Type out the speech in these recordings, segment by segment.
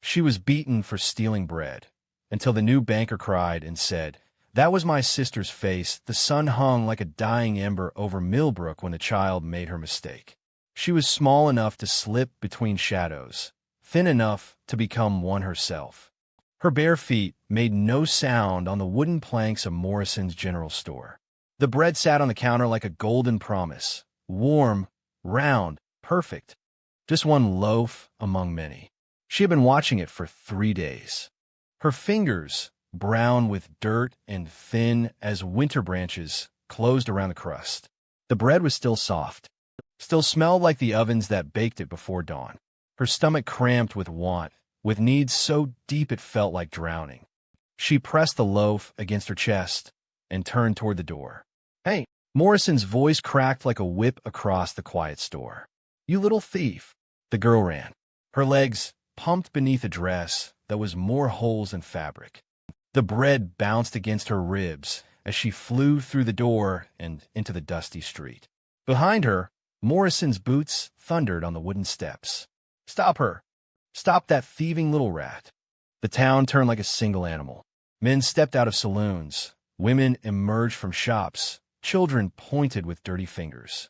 She was beaten for stealing bread, until the new banker cried and said, "That was my sister's face. The sun hung like a dying ember over Millbrook when the child made her mistake. She was small enough to slip between shadows, thin enough to become one herself. Her bare feet made no sound on the wooden planks of Morrison's general store. The bread sat on the counter like a golden promise, warm, round, perfect. Just one loaf among many. She had been watching it for 3 days. Her fingers, brown with dirt and thin as winter branches, closed around the crust. The bread was still soft, still smelled like the ovens that baked it before dawn. Her stomach cramped with want, with needs so deep it felt like drowning. She pressed the loaf against her chest and turned toward the door. "Hey!" Morrison's voice cracked like a whip across the quiet store. "You little thief!" The girl ran, her legs pumped beneath a dress that was more holes than fabric. The bread bounced against her ribs as she flew through the door and into the dusty street. Behind her, Morrison's boots thundered on the wooden steps. "Stop her! Stop that thieving little rat!" The town turned like a single animal. Men stepped out of saloons. Women emerged from shops. Children pointed with dirty fingers.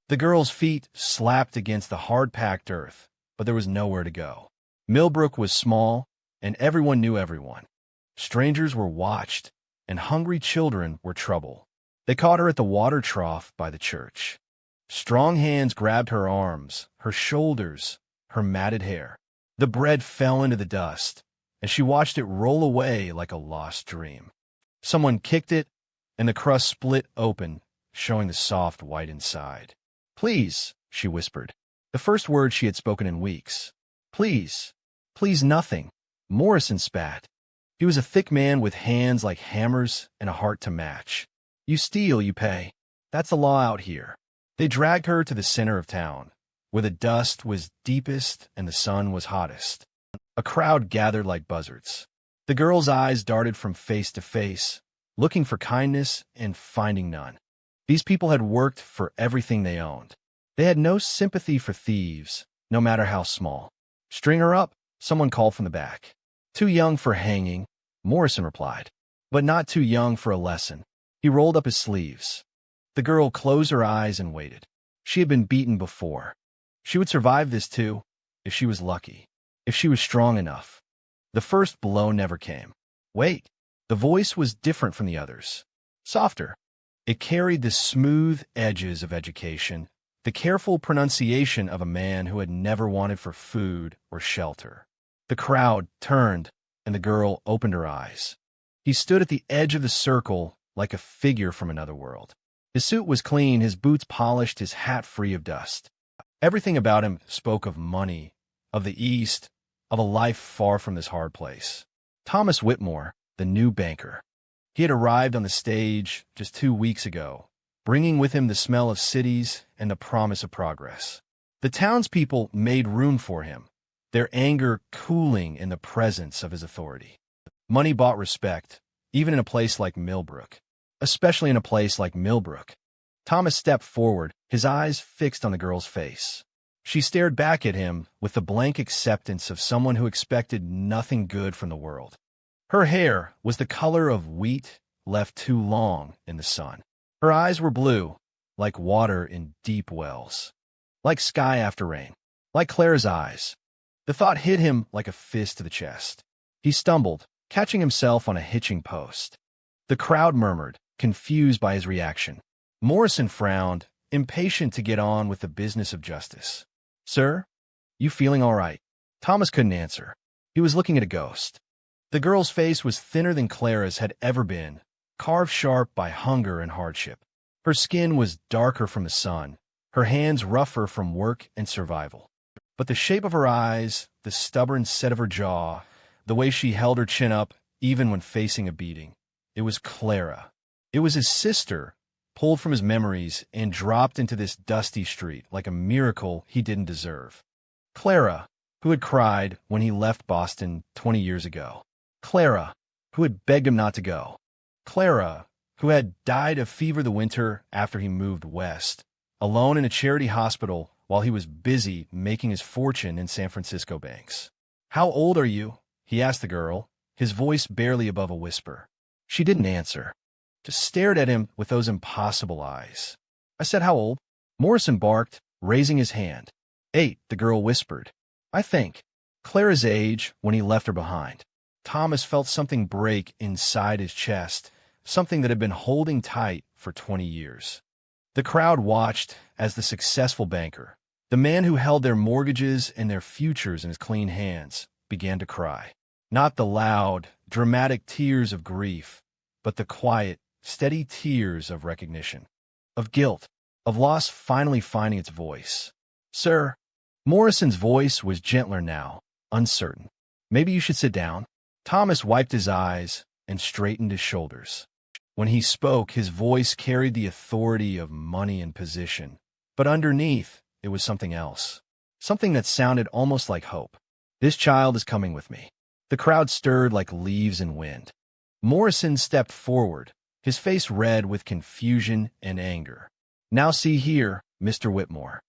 The girl's feet slapped against the hard-packed earth, but there was nowhere to go. Millbrook was small, and everyone knew everyone. Strangers were watched, and hungry children were trouble. They caught her at the water trough by the church. Strong hands grabbed her arms, her shoulders, her matted hair. The bread fell into the dust, and she watched it roll away like a lost dream. Someone kicked it, and the crust split open, showing the soft white inside. "Please," she whispered, the first word she had spoken in weeks. "Please. Please nothing." Morrison spat. He was a thick man with hands like hammers and a heart to match. "You steal, you pay. That's the law out here." They dragged her to the center of town, where the dust was deepest and the sun was hottest. A crowd gathered like buzzards. The girl's eyes darted from face to face, looking for kindness and finding none. These people had worked for everything they owned. They had no sympathy for thieves, no matter how small. "String her up," someone called from the back. "Too young for hanging," Morrison replied, "but not too young for a lesson." He rolled up his sleeves. The girl closed her eyes and waited. She had been beaten before. She would survive this too, if she was lucky, if she was strong enough. The first blow never came. "Wait." The voice was different from the others. Softer. It carried the smooth edges of education, the careful pronunciation of a man who had never wanted for food or shelter. The crowd turned, and the girl opened her eyes. He stood at the edge of the circle like a figure from another world. His suit was clean, his boots polished, his hat free of dust. Everything about him spoke of money, of the East, of a life far from this hard place. Thomas Whitmore, the new banker. He had arrived on the stage just 2 weeks ago, bringing with him the smell of cities and the promise of progress. The townspeople made room for him, their anger cooling in the presence of his authority. Money bought respect, even in a place like Millbrook. Especially in a place like Millbrook. Thomas stepped forward, his eyes fixed on the girl's face. She stared back at him with the blank acceptance of someone who expected nothing good from the world. Her hair was the color of wheat left too long in the sun. Her eyes were blue, like water in deep wells, like sky after rain, like Clara's eyes. The thought hit him like a fist to the chest. He stumbled, catching himself on a hitching post. The crowd murmured, confused by his reaction. Morrison frowned, impatient to get on with the business of justice. "Sir, you feeling all right?" Thomas couldn't answer. He was looking at a ghost. The girl's face was thinner than Clara's had ever been, carved sharp by hunger and hardship. Her skin was darker from the sun, her hands rougher from work and survival. But the shape of her eyes, the stubborn set of her jaw, the way she held her chin up even when facing a beating, it was Clara. It was his sister, pulled from his memories and dropped into this dusty street like a miracle he didn't deserve. Clara, who had cried when he left Boston 20 years ago. Clara, who had begged him not to go. Clara, who had died of fever the winter after he moved west, alone in a charity hospital while he was busy making his fortune in San Francisco banks. "How old are you?" he asked the girl, his voice barely above a whisper. She didn't answer, just stared at him with those impossible eyes. "I said how old?" Morrison barked, raising his hand. "8," the girl whispered. "I think." Clara's age when he left her behind. Thomas felt something break inside his chest, something that had been holding tight for 20 years. The crowd watched as the successful banker, the man who held their mortgages and their futures in his clean hands, began to cry. Not the loud, dramatic tears of grief, but the quiet, steady tears of recognition, of guilt, of loss finally finding its voice. "Sir." Morrison's voice was gentler now, uncertain. "Maybe you should sit down." Thomas wiped his eyes and straightened his shoulders. When he spoke, his voice carried the authority of money and position, but underneath, it was something else, something that sounded almost like hope. "This child is coming with me." The crowd stirred like leaves in wind. Morrison stepped forward, his face red with confusion and anger. "Now see here, Mr. Whitmore.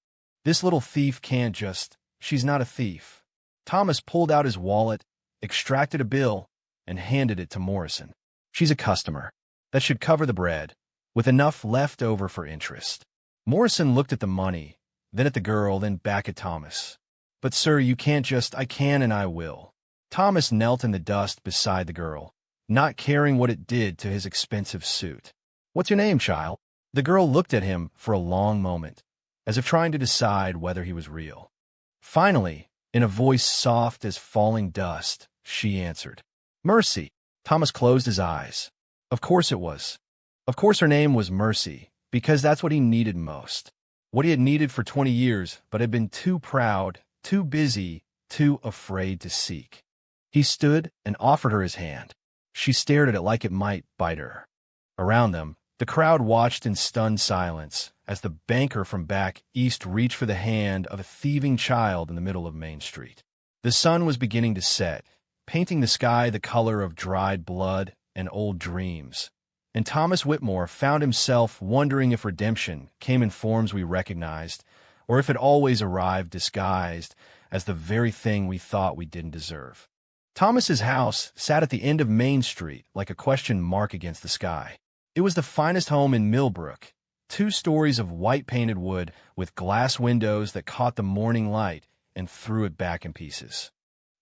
This little thief can't just— she's not a thief." Thomas pulled out his wallet, extracted a bill, and handed it to Morrison. "She's a customer. That should cover the bread, with enough left over for interest." Morrison looked at the money, then at the girl, then back at Thomas. "But sir, you can't just— I can and I will." Thomas knelt in the dust beside the girl, not caring what it did to his expensive suit. "What's your name, child?" The girl looked at him for a long moment, as if trying to decide whether he was real. Finally, in a voice soft as falling dust, she answered, "Mercy." Thomas closed his eyes. Of course it was. Of course her name was Mercy, because that's what he needed most. What he had needed for 20 years, but had been too proud, too busy, too afraid to seek. He stood and offered her his hand. She stared at it like it might bite her. Around them, the crowd watched in stunned silence as the banker from back east reached for the hand of a thieving child in the middle of Main Street. The sun was beginning to set, painting the sky the color of dried blood and old dreams, and Thomas Whitmore found himself wondering if redemption came in forms we recognized, or if it always arrived disguised as the very thing we thought we didn't deserve. Thomas's house sat at the end of Main Street like a question mark against the sky. It was the finest home in Millbrook, 2 stories of white-painted wood with glass windows that caught the morning light and threw it back in pieces.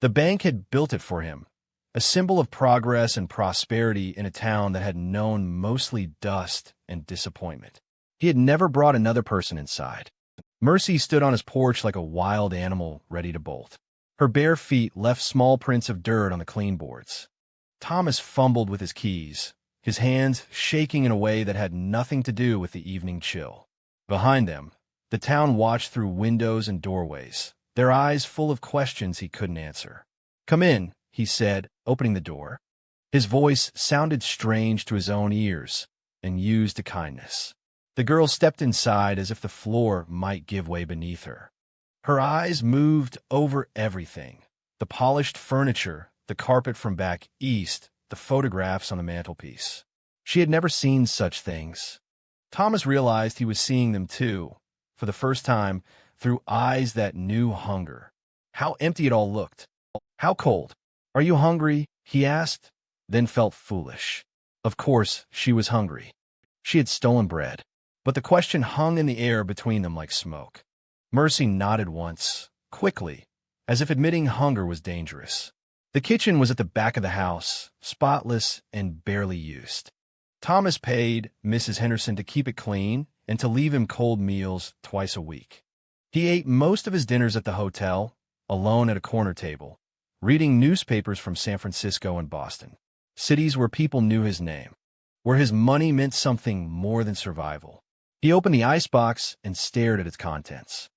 The bank had built it for him, a symbol of progress and prosperity in a town that had known mostly dust and disappointment. He had never brought another person inside. Mercy stood on his porch like a wild animal ready to bolt. Her bare feet left small prints of dirt on the clean boards. Thomas fumbled with his keys, his hands shaking in a way that had nothing to do with the evening chill. Behind them, the town watched through windows and doorways, their eyes full of questions he couldn't answer. "Come in," he said, opening the door. His voice sounded strange to his own ears and used to kindness. The girl stepped inside as if the floor might give way beneath her. Her eyes moved over everything: the polished furniture, the carpet from back east, the photographs on the mantelpiece. She had never seen such things. Thomas realized he was seeing them too, for the first time, through eyes that knew hunger. How empty it all looked. How cold. "Are you hungry?" he asked, then felt foolish. Of course, she was hungry. She had stolen bread. But the question hung in the air between them like smoke. Mercy nodded once, quickly, as if admitting hunger was dangerous. The kitchen was at the back of the house, spotless and barely used. Thomas paid Mrs. Henderson to keep it clean and to leave him cold meals twice a week. He ate most of his dinners at the hotel, alone at a corner table, reading newspapers from San Francisco and Boston, cities where people knew his name, where his money meant something more than survival. He opened the icebox and stared at its contents.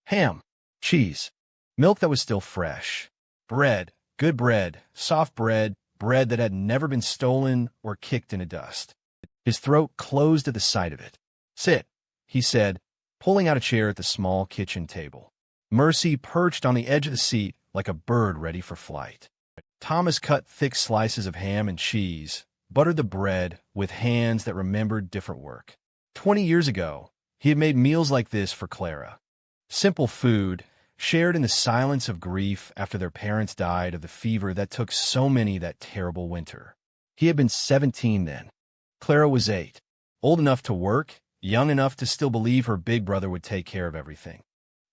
Ham, cheese, milk that was still fresh, bread, good bread, soft bread, bread that had never been stolen or kicked into dust. His throat closed at the sight of it. "Sit," he said, pulling out a chair at the small kitchen table. Mercy perched on the edge of the seat like a bird ready for flight. Thomas cut thick slices of ham and cheese, buttered the bread with hands that remembered different work. 20 years ago, he had made meals like this for Clara. Simple food, shared in the silence of grief after their parents died of the fever that took so many that terrible winter. He had been 17 then. Clara was 8, old enough to work, young enough to still believe her big brother would take care of everything.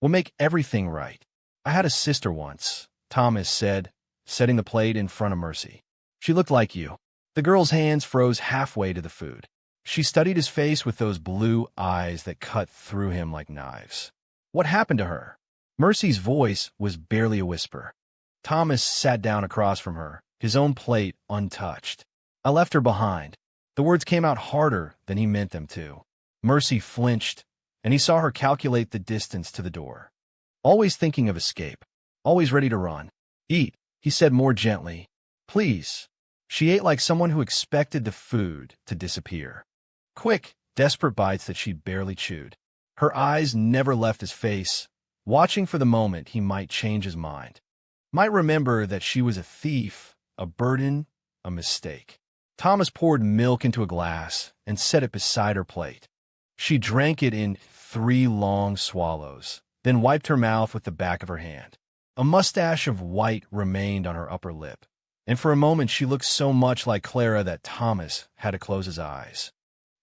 We'll make everything right. I had a sister once, Thomas said, setting the plate in front of Mercy. She looked like you. The girl's hands froze halfway to the food. She studied his face with those blue eyes that cut through him like knives. What happened to her? Mercy's voice was barely a whisper. Thomas sat down across from her, his own plate untouched. I left her behind. The words came out harder than he meant them to. Mercy flinched, and he saw her calculate the distance to the door. Always thinking of escape. Always ready to run. Eat, he said more gently. Please. She ate like someone who expected the food to disappear. Quick, desperate bites that she barely chewed. Her eyes never left his face, watching for the moment he might change his mind. Might remember that she was a thief, a burden, a mistake. Thomas poured milk into a glass and set it beside her plate. She drank it in 3 long swallows, then wiped her mouth with the back of her hand. A mustache of white remained on her upper lip, and for a moment she looked so much like Clara that Thomas had to close his eyes.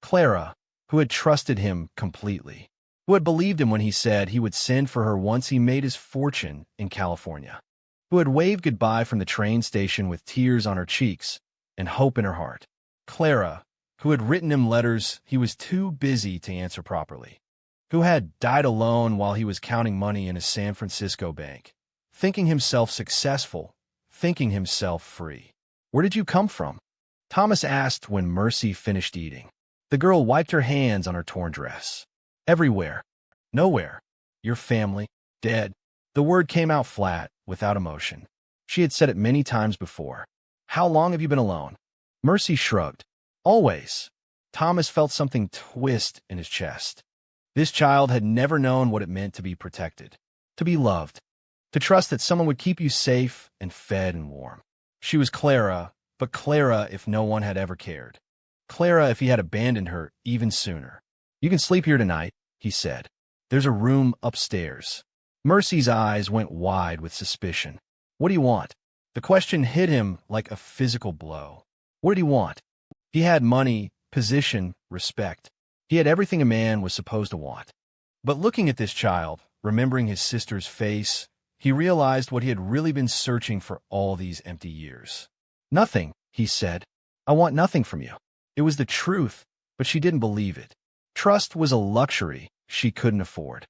Clara, who had trusted him completely, who had believed him when he said he would send for her once he made his fortune in California, who had waved goodbye from the train station with tears on her cheeks and hope in her heart. Clara, who had written him letters he was too busy to answer properly, who had died alone while he was counting money in a San Francisco bank, thinking himself successful, thinking himself free. Where did you come from? Thomas asked when Mercy finished eating. The girl wiped her hands on her torn dress. Everywhere. Nowhere. Your family. Dead. The word came out flat, without emotion. She had said it many times before. How long have you been alone? Mercy shrugged. Always. Thomas felt something twist in his chest. This child had never known what it meant to be protected, to be loved, to trust that someone would keep you safe and fed and warm. She was Clara, but Clara if no one had ever cared. Clara if he had abandoned her even sooner. You can sleep here tonight, he said. There's a room upstairs. Mercy's eyes went wide with suspicion. What do you want? The question hit him like a physical blow. What did he want? He had money, position, respect. He had everything a man was supposed to want. But looking at this child, remembering his sister's face, he realized what he had really been searching for all these empty years. Nothing, he said. I want nothing from you. It was the truth, but she didn't believe it. Trust was a luxury she couldn't afford.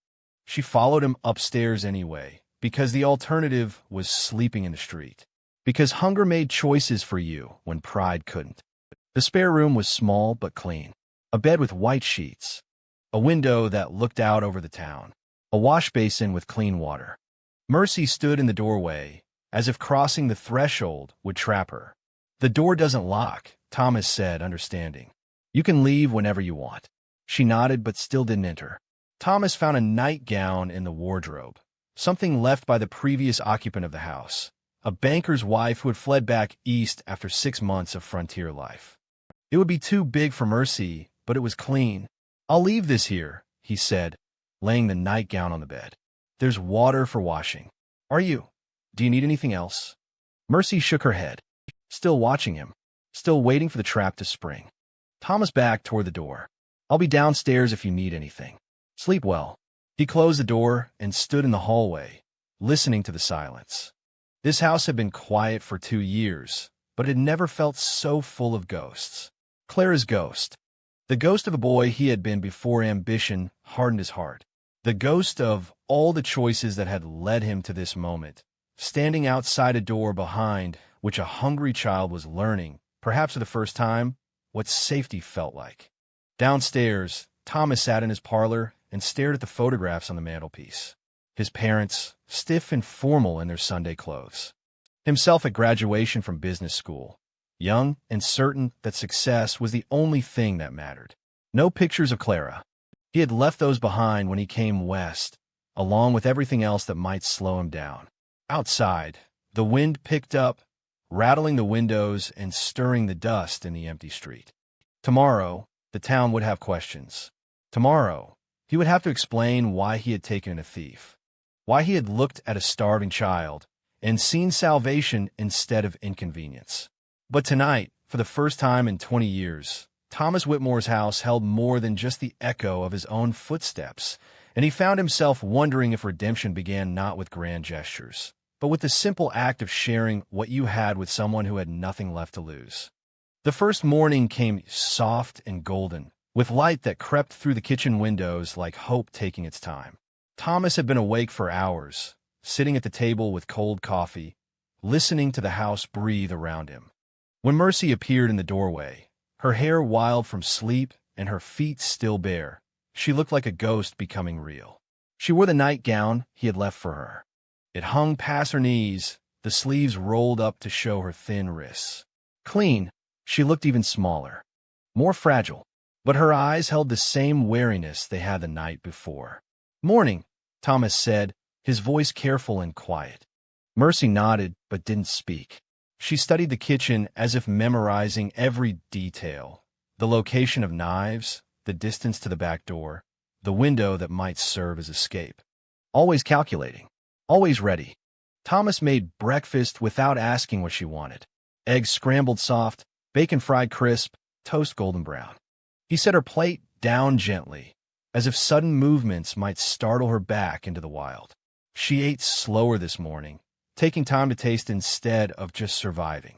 She followed him upstairs anyway, because the alternative was sleeping in the street. Because hunger made choices for you when pride couldn't. The spare room was small but clean. A bed with white sheets. A window that looked out over the town. A wash basin with clean water. Mercy stood in the doorway, as if crossing the threshold would trap her. The door doesn't lock, Thomas said, understanding. You can leave whenever you want. She nodded but still didn't enter. Thomas found a nightgown in the wardrobe, something left by the previous occupant of the house, a banker's wife who had fled back east after 6 months of frontier life. It would be too big for Mercy, but it was clean. I'll leave this here, he said, laying the nightgown on the bed. There's water for washing. Are you? Do you need anything else? Mercy shook her head, still watching him, still waiting for the trap to spring. Thomas backed toward the door. I'll be downstairs if you need anything. Sleep well. He closed the door and stood in the hallway, listening to the silence. This house had been quiet for 2 years, but it had never felt so full of ghosts. Clara's ghost. The ghost of a boy he had been before ambition hardened his heart. The ghost of all the choices that had led him to this moment, standing outside a door behind which a hungry child was learning, perhaps for the first time, what safety felt like. Downstairs, Thomas sat in his parlor and stared at the photographs on the mantelpiece. His parents, stiff and formal in their Sunday clothes. Himself at graduation from business school, young and certain that success was the only thing that mattered. No pictures of Clara. He had left those behind when he came west, along with everything else that might slow him down. Outside, the wind picked up, rattling the windows and stirring the dust in the empty street. Tomorrow, the town would have questions. Tomorrow, he would have to explain why he had taken a thief. why he had looked at a starving child and seen salvation instead of inconvenience. But tonight, for the first time in 20 years, Thomas Whitmore's house held more than just the echo of his own footsteps, and he found himself wondering if redemption began not with grand gestures, but with the simple act of sharing what you had with someone who had nothing left to lose. The first morning came soft and golden, with light that crept through the kitchen windows like hope taking its time. Thomas had been awake for hours, sitting at the table with cold coffee, listening to the house breathe around him. When Mercy appeared in the doorway, her hair wild from sleep and her feet still bare, she looked like a ghost becoming real. She wore the nightgown he had left for her. It hung past her knees, the sleeves rolled up to show her thin wrists. Clean, she looked even smaller, more fragile, but her eyes held the same wariness they had the night before. "Morning," Thomas said, his voice careful and quiet. Mercy nodded but didn't speak. She studied the kitchen as if memorizing every detail, the location of knives, the distance to the back door, the window that might serve as escape. Always calculating, always ready. Thomas made breakfast without asking what she wanted. Eggs scrambled soft, bacon fried crisp, toast golden brown. He set her plate down gently, as if sudden movements might startle her back into the wild. She ate slower this morning, taking time to taste instead of just surviving.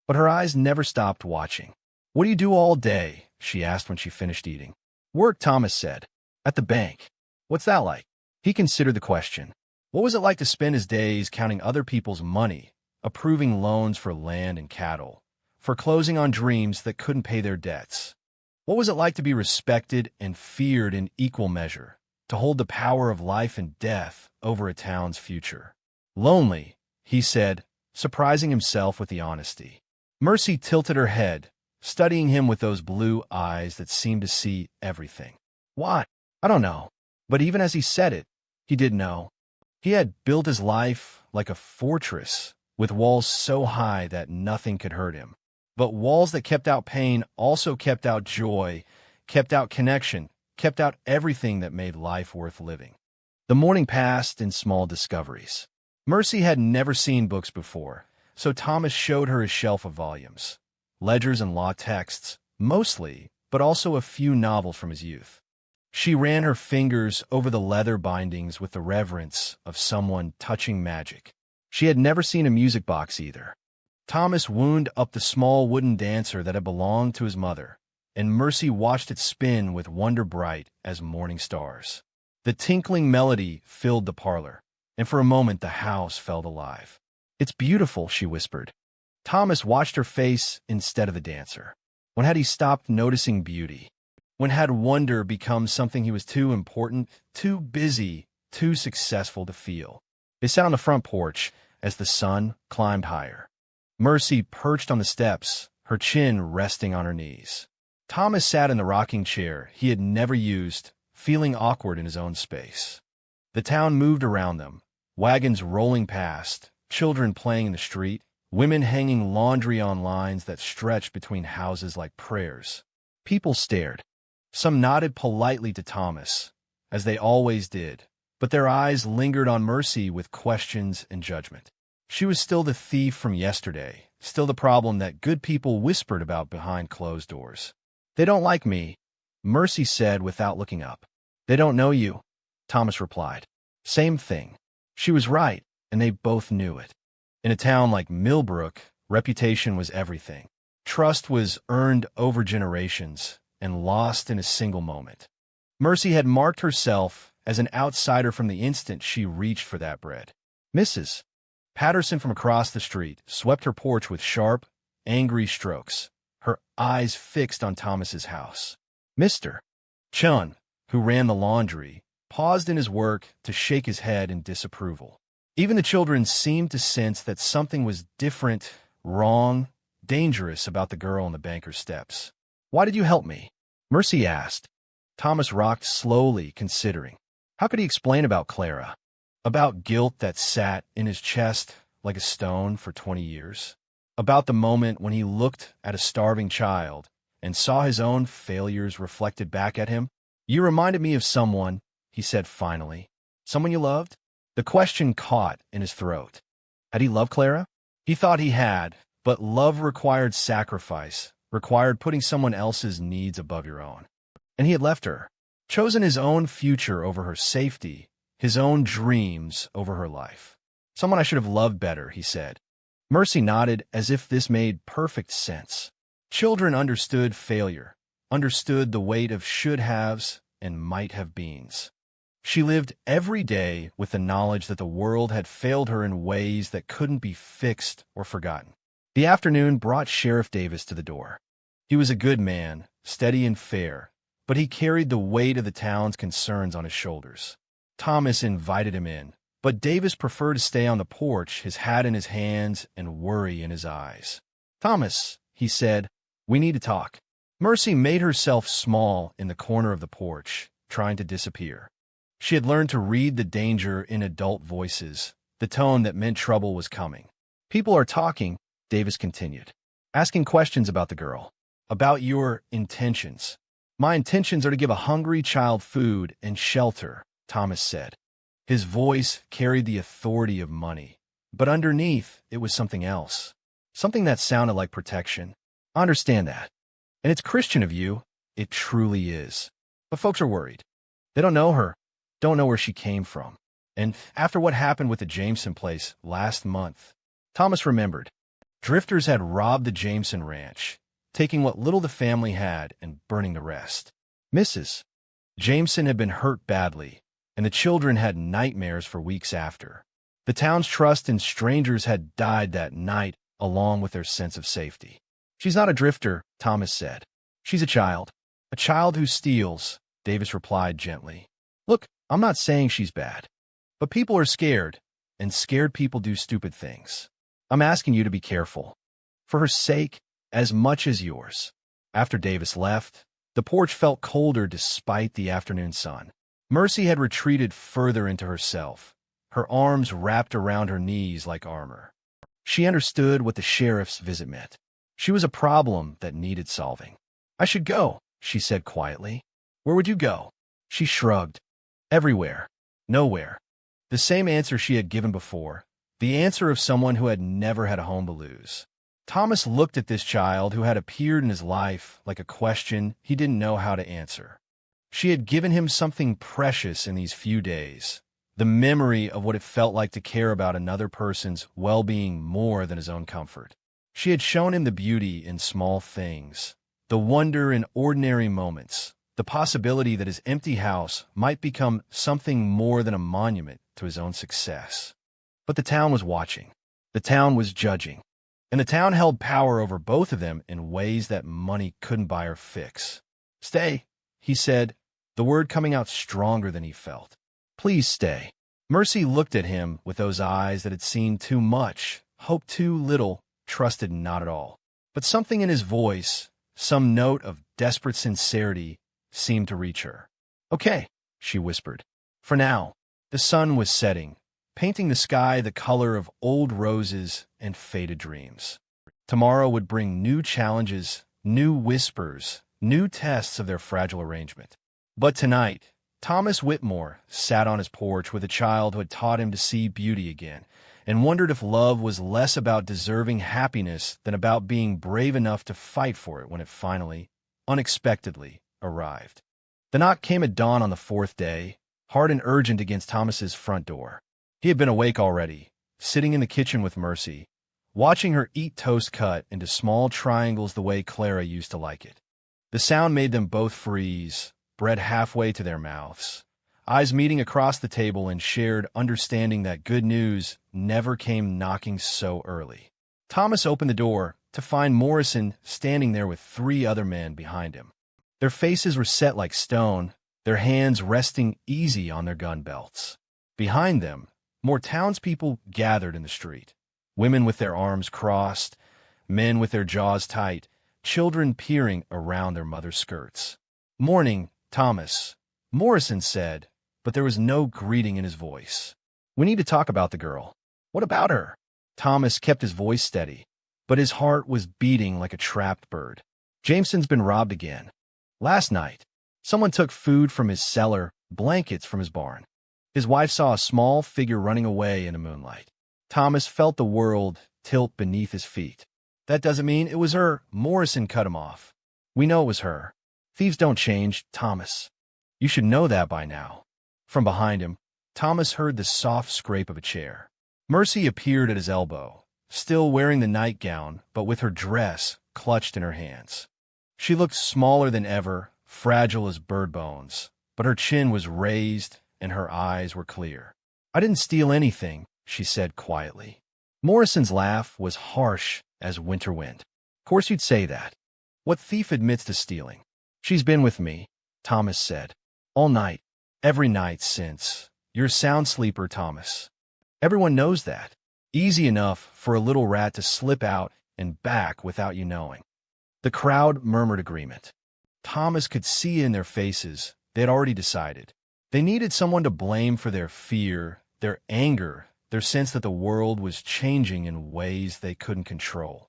But her eyes never stopped watching. "What do you do all day?" she asked when she finished eating. "Work," Thomas said. "At the bank." "What's that like?" He considered the question. What was it like to spend his days counting other people's money, approving loans for land and cattle, foreclosing on dreams that couldn't pay their debts? What was it like to be respected and feared in equal measure, to hold the power of life and death over a town's future? "Lonely," he said, surprising himself with the honesty. Mercy tilted her head, studying him with those blue eyes that seemed to see everything. "What? I don't know." But even as he said it, he did know. He had built his life like a fortress, with walls so high that nothing could hurt him. But walls that kept out pain also kept out joy, kept out connection, kept out everything that made life worth living. The morning passed in small discoveries. Mercy had never seen books before, so Thomas showed her his shelf of volumes. Ledgers and law texts, mostly, but also a few novels from his youth. She ran her fingers over the leather bindings with the reverence of someone touching magic. She had never seen a music box either. Thomas wound up the small wooden dancer that had belonged to his mother, and Mercy watched it spin with wonder bright as morning stars. The tinkling melody filled the parlor, and for a moment the house felt alive. "It's beautiful," she whispered. Thomas watched her face instead of the dancer. When had he stopped noticing beauty? When had wonder become something he was too important, too busy, too successful to feel? They sat on the front porch as the sun climbed higher. Mercy perched on the steps, her chin resting on her knees. Thomas sat in the rocking chair he had never used, feeling awkward in his own space. The town moved around them, wagons rolling past, children playing in the street, women hanging laundry on lines that stretched between houses like prayers. People stared. Some nodded politely to Thomas, as they always did, but their eyes lingered on Mercy with questions and judgment. She was still the thief from yesterday, still the problem that good people whispered about behind closed doors. "They don't like me," Mercy said without looking up. "They don't know you," Thomas replied. Same thing. She was right, and they both knew it. In a town like Millbrook, reputation was everything. Trust was earned over generations and lost in a single moment. Mercy had marked herself as an outsider from the instant she reached for that bread. Mrs. Patterson from across the street swept her porch with sharp, angry strokes, her eyes fixed on Thomas's house. Mr. Chun, who ran the laundry, paused in his work to shake his head in disapproval. Even the children seemed to sense that something was different, wrong, dangerous about the girl on the banker's steps. "Why did you help me?" Mercy asked. Thomas rocked slowly, considering. How could he explain about Clara? About guilt that sat in his chest like a stone for 20 years? About the moment when he looked at a starving child and saw his own failures reflected back at him? "You reminded me of someone," he said finally. "Someone you loved?" The question caught in his throat. Had he loved Clara? He thought he had, but love required sacrifice, required putting someone else's needs above your own. And he had left her, chosen his own future over her safety, his own dreams over her life. Someone I should have loved better, he said. Mercy nodded as if this made perfect sense. Children understood failure, understood the weight of should-haves and might-have-beens. She lived every day with the knowledge that the world had failed her in ways that couldn't be fixed or forgotten. The afternoon brought Sheriff Davis to the door. He was a good man, steady and fair, but he carried the weight of the town's concerns on his shoulders. Thomas invited him in, but Davis preferred to stay on the porch, his hat in his hands and worry in his eyes. "Thomas," he said, "we need to talk." Mercy made herself small in the corner of the porch, trying to disappear. She had learned to read the danger in adult voices, the tone that meant trouble was coming. "People are talking," Davis continued, "asking questions about the girl, about your intentions." "My intentions are to give a hungry child food and shelter," Thomas said. His voice carried the authority of money, but underneath it was something else, something that sounded like protection. "I understand that. And it's Christian of you. It truly is. But folks are worried. They don't know her, don't know where she came from. And after what happened with the Jameson place last month," Thomas remembered. Drifters had robbed the Jameson ranch, taking what little the family had and burning the rest. Mrs. Jameson had been hurt badly, and the children had nightmares for weeks after. The town's trust in strangers had died that night, along with their sense of safety. "She's not a drifter," Thomas said. "She's a child who steals," Davis replied gently. "Look, I'm not saying she's bad, but people are scared, and scared people do stupid things. I'm asking you to be careful, for her sake as much as yours." After Davis left, the porch felt colder despite the afternoon sun. Mercy had retreated further into herself, her arms wrapped around her knees like armor. She understood what the sheriff's visit meant. She was a problem that needed solving. "I should go," she said quietly. "Where would you go?" She shrugged. "Everywhere. Nowhere." The same answer she had given before, the answer of someone who had never had a home to lose. Thomas looked at this child who had appeared in his life like a question he didn't know how to answer. She had given him something precious in these few days, the memory of what it felt like to care about another person's well-being more than his own comfort. She had shown him the beauty in small things, the wonder in ordinary moments, the possibility that his empty house might become something more than a monument to his own success. But the town was watching. The town was judging. And the town held power over both of them in ways that money couldn't buy or fix. "Stay," he said, the word coming out stronger than he felt. "Please stay." Mercy looked at him with those eyes that had seen too much, hoped too little, trusted not at all. But something in his voice, some note of desperate sincerity, seemed to reach her. "Okay," she whispered. For now, the sun was setting, painting the sky the color of old roses and faded dreams. Tomorrow would bring new challenges, new whispers, new tests of their fragile arrangement. But tonight, Thomas Whitmore sat on his porch with a child who had taught him to see beauty again, and wondered if love was less about deserving happiness than about being brave enough to fight for it when it finally, unexpectedly, arrived. The knock came at dawn on the fourth day, hard and urgent against Thomas's front door. He had been awake already, sitting in the kitchen with Mercy, watching her eat toast cut into small triangles the way Clara used to like it. The sound made them both freeze, bread halfway to their mouths, eyes meeting across the table in shared understanding that good news never came knocking so early. Thomas opened the door to find Morrison standing there with 3 other men behind him. Their faces were set like stone, their hands resting easy on their gun belts. Behind them, more townspeople gathered in the street, women with their arms crossed, men with their jaws tight, children peering around their mothers' skirts. "Morning, Thomas," Morrison said, but there was no greeting in his voice. "We need to talk about the girl." "What about her?" Thomas kept his voice steady, but his heart was beating like a trapped bird. "Jameson's been robbed again. Last night, someone took food from his cellar, blankets from his barn. His wife saw a small figure running away in the moonlight. Thomas felt the world tilt beneath his feet. That doesn't mean it was her. Morrison cut him off. We know it was her. Thieves don't change, Thomas. You should know that by now. From behind him, Thomas heard the soft scrape of a chair. Mercy appeared at his elbow, still wearing the nightgown, but with her dress clutched in her hands. She looked smaller than ever, fragile as bird bones, but her chin was raised and her eyes were clear. I didn't steal anything, she said quietly. Morrison's laugh was harsh as winter wind. Of course you'd say that. What thief admits to stealing? She's been with me, Thomas said. All night. Every night since. You're a sound sleeper, Thomas. Everyone knows that. Easy enough for a little rat to slip out and back without you knowing. The crowd murmured agreement. Thomas could see in their faces they had already decided. They needed someone to blame for their fear, their anger, their sense that the world was changing in ways they couldn't control.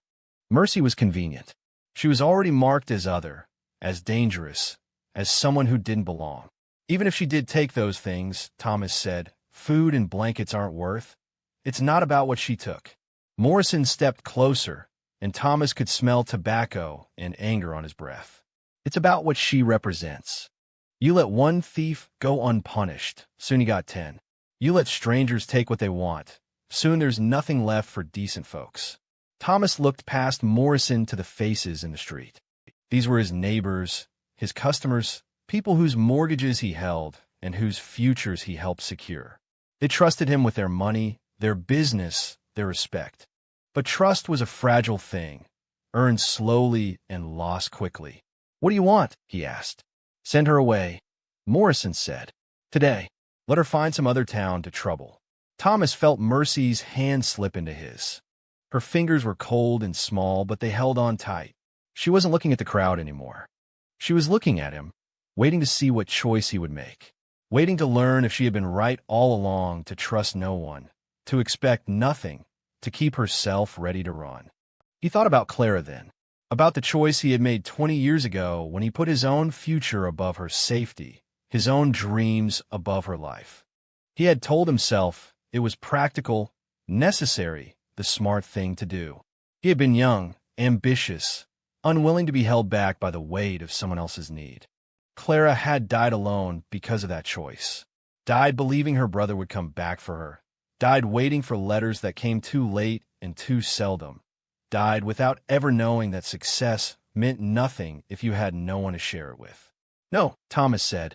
Mercy was convenient. She was already marked as other, as dangerous, as someone who didn't belong. Even if she did take those things, Thomas said, food and blankets aren't worth. It's not about what she took. Morrison stepped closer, and Thomas could smell tobacco and anger on his breath. It's about what she represents. You let one thief go unpunished, soon you got 10. You let strangers take what they want, soon there's nothing left for decent folks. Thomas looked past Morrison to the faces in the street. These were his neighbors, his customers, people whose mortgages he held and whose futures he helped secure. They trusted him with their money, their business, their respect. But trust was a fragile thing, earned slowly and lost quickly. What do you want? He asked. Send her away, Morrison said. Today. Let her find some other town to trouble. Thomas felt Mercy's hand slip into his. Her fingers were cold and small, but they held on tight. She wasn't looking at the crowd anymore. She was looking at him, waiting to see what choice he would make, waiting to learn if she had been right all along, to trust no one, to expect nothing, to keep herself ready to run. He thought about Clara then, about the choice he had made 20 years ago when he put his own future above her safety, his own dreams above her life. He had told himself it was practical, necessary, the smart thing to do. He had been young, ambitious, unwilling to be held back by the weight of someone else's need. Clara had died alone because of that choice, died believing her brother would come back for her, died waiting for letters that came too late and too seldom, died without ever knowing that success meant nothing if you had no one to share it with. No, Thomas said.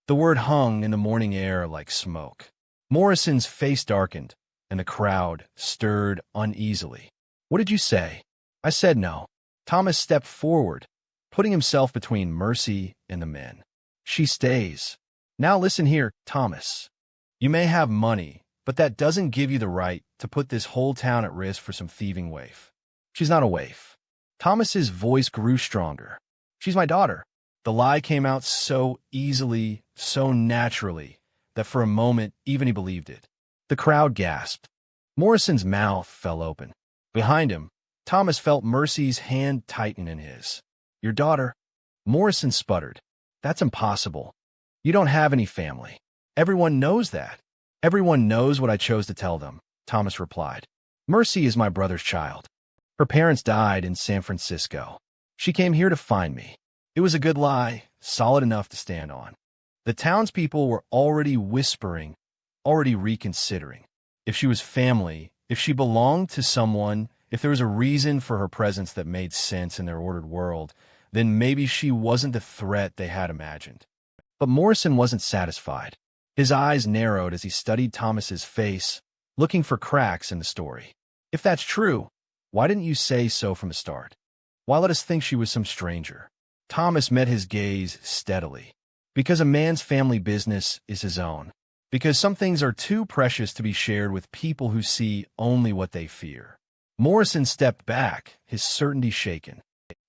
The word hung in the morning air like smoke. Morrison's face darkened, and the crowd stirred uneasily. What did you say? I said no. Thomas stepped forward, putting himself between Mercy and the men. She stays. Now listen here, Thomas. You may have money, but that doesn't give you the right to put this whole town at risk for some thieving waif. She's not a waif. Thomas's voice grew stronger. She's my daughter. The lie came out so easily, so naturally, that for a moment even he believed it. The crowd gasped. Morrison's mouth fell open. Behind him, Thomas felt Mercy's hand tighten in his. Your daughter? Morrison sputtered. That's impossible. You don't have any family. Everyone knows that. Everyone knows what I chose to tell them, Thomas replied. Mercy is my brother's child. Her parents died in San Francisco. She came here to find me. It was a good lie, solid enough to stand on. The townspeople were already whispering, already reconsidering. If she was family, if she belonged to someone, if there was a reason for her presence that made sense in their ordered world, then maybe she wasn't the threat they had imagined. But Morrison wasn't satisfied. His eyes narrowed as he studied Thomas's face, looking for cracks in the story. If that's true, why didn't you say so from the start? Why let us think she was some stranger? Thomas met his gaze steadily. Because a man's family business is his own. Because some things are too precious to be shared with people who see only what they fear. Morrison stepped back, his certainty shaken.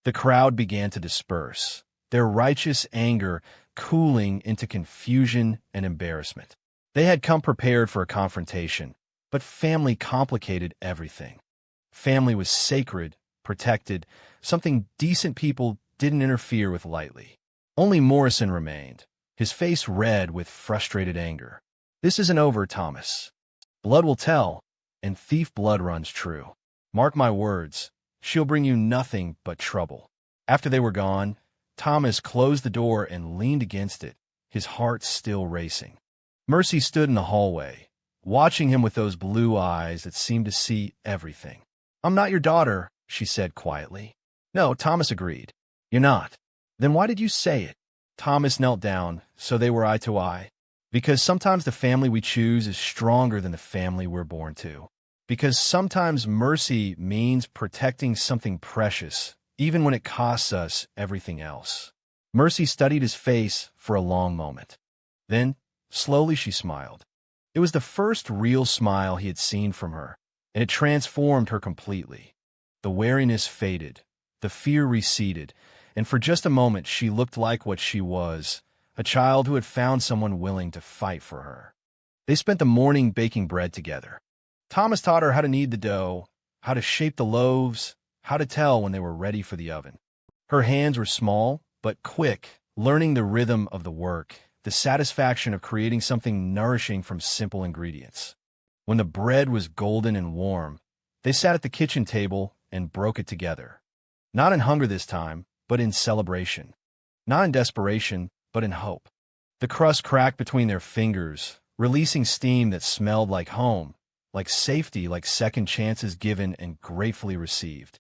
The crowd began to disperse, their righteous anger cooling into confusion and embarrassment. They had come prepared for a confrontation, but family complicated everything. Family was sacred, protected, something decent people didn't interfere with lightly. Only Morrison remained, his face red with frustrated anger. This isn't over, Thomas. Blood will tell, and thief blood runs true. Mark my words, she'll bring you nothing but trouble. After they were gone, Thomas closed the door and leaned against it, his heart still racing. Mercy stood in the hallway, watching him with those blue eyes that seemed to see everything. "I'm not your daughter," she said quietly. "No," Thomas agreed. "You're not. Then why did you say it?" Thomas knelt down, so they were eye to eye. "Because sometimes the family we choose is stronger than the family we're born to. Because sometimes mercy means protecting something precious, even when it costs us everything else." Mercy studied his face for a long moment. Then, slowly she smiled. It was the first real smile he had seen from her, and it transformed her completely. The wariness faded, the fear receded, and for just a moment she looked like what she was, a child who had found someone willing to fight for her. They spent the morning baking bread together. Thomas taught her how to knead the dough, how to shape the loaves, how to tell when they were ready for the oven. Her hands were small, but quick, learning the rhythm of the work, the satisfaction of creating something nourishing from simple ingredients. When the bread was golden and warm, they sat at the kitchen table and broke it together. Not in hunger this time, but in celebration. Not in desperation, but in hope. The crust cracked between their fingers, releasing steam that smelled like home, like safety, like second chances given and gratefully received.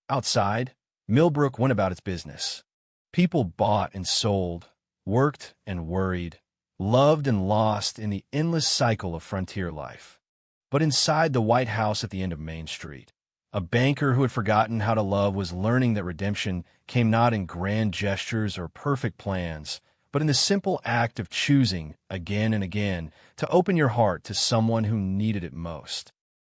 Outside, Millbrook went about its business. People bought and sold, worked and worried, loved and lost in the endless cycle of frontier life. But inside the White House at the end of Main Street, a banker who had forgotten how to love was learning that redemption came not in grand gestures or perfect plans, but in the simple act of choosing, again and again, to open your heart to someone who needed it most.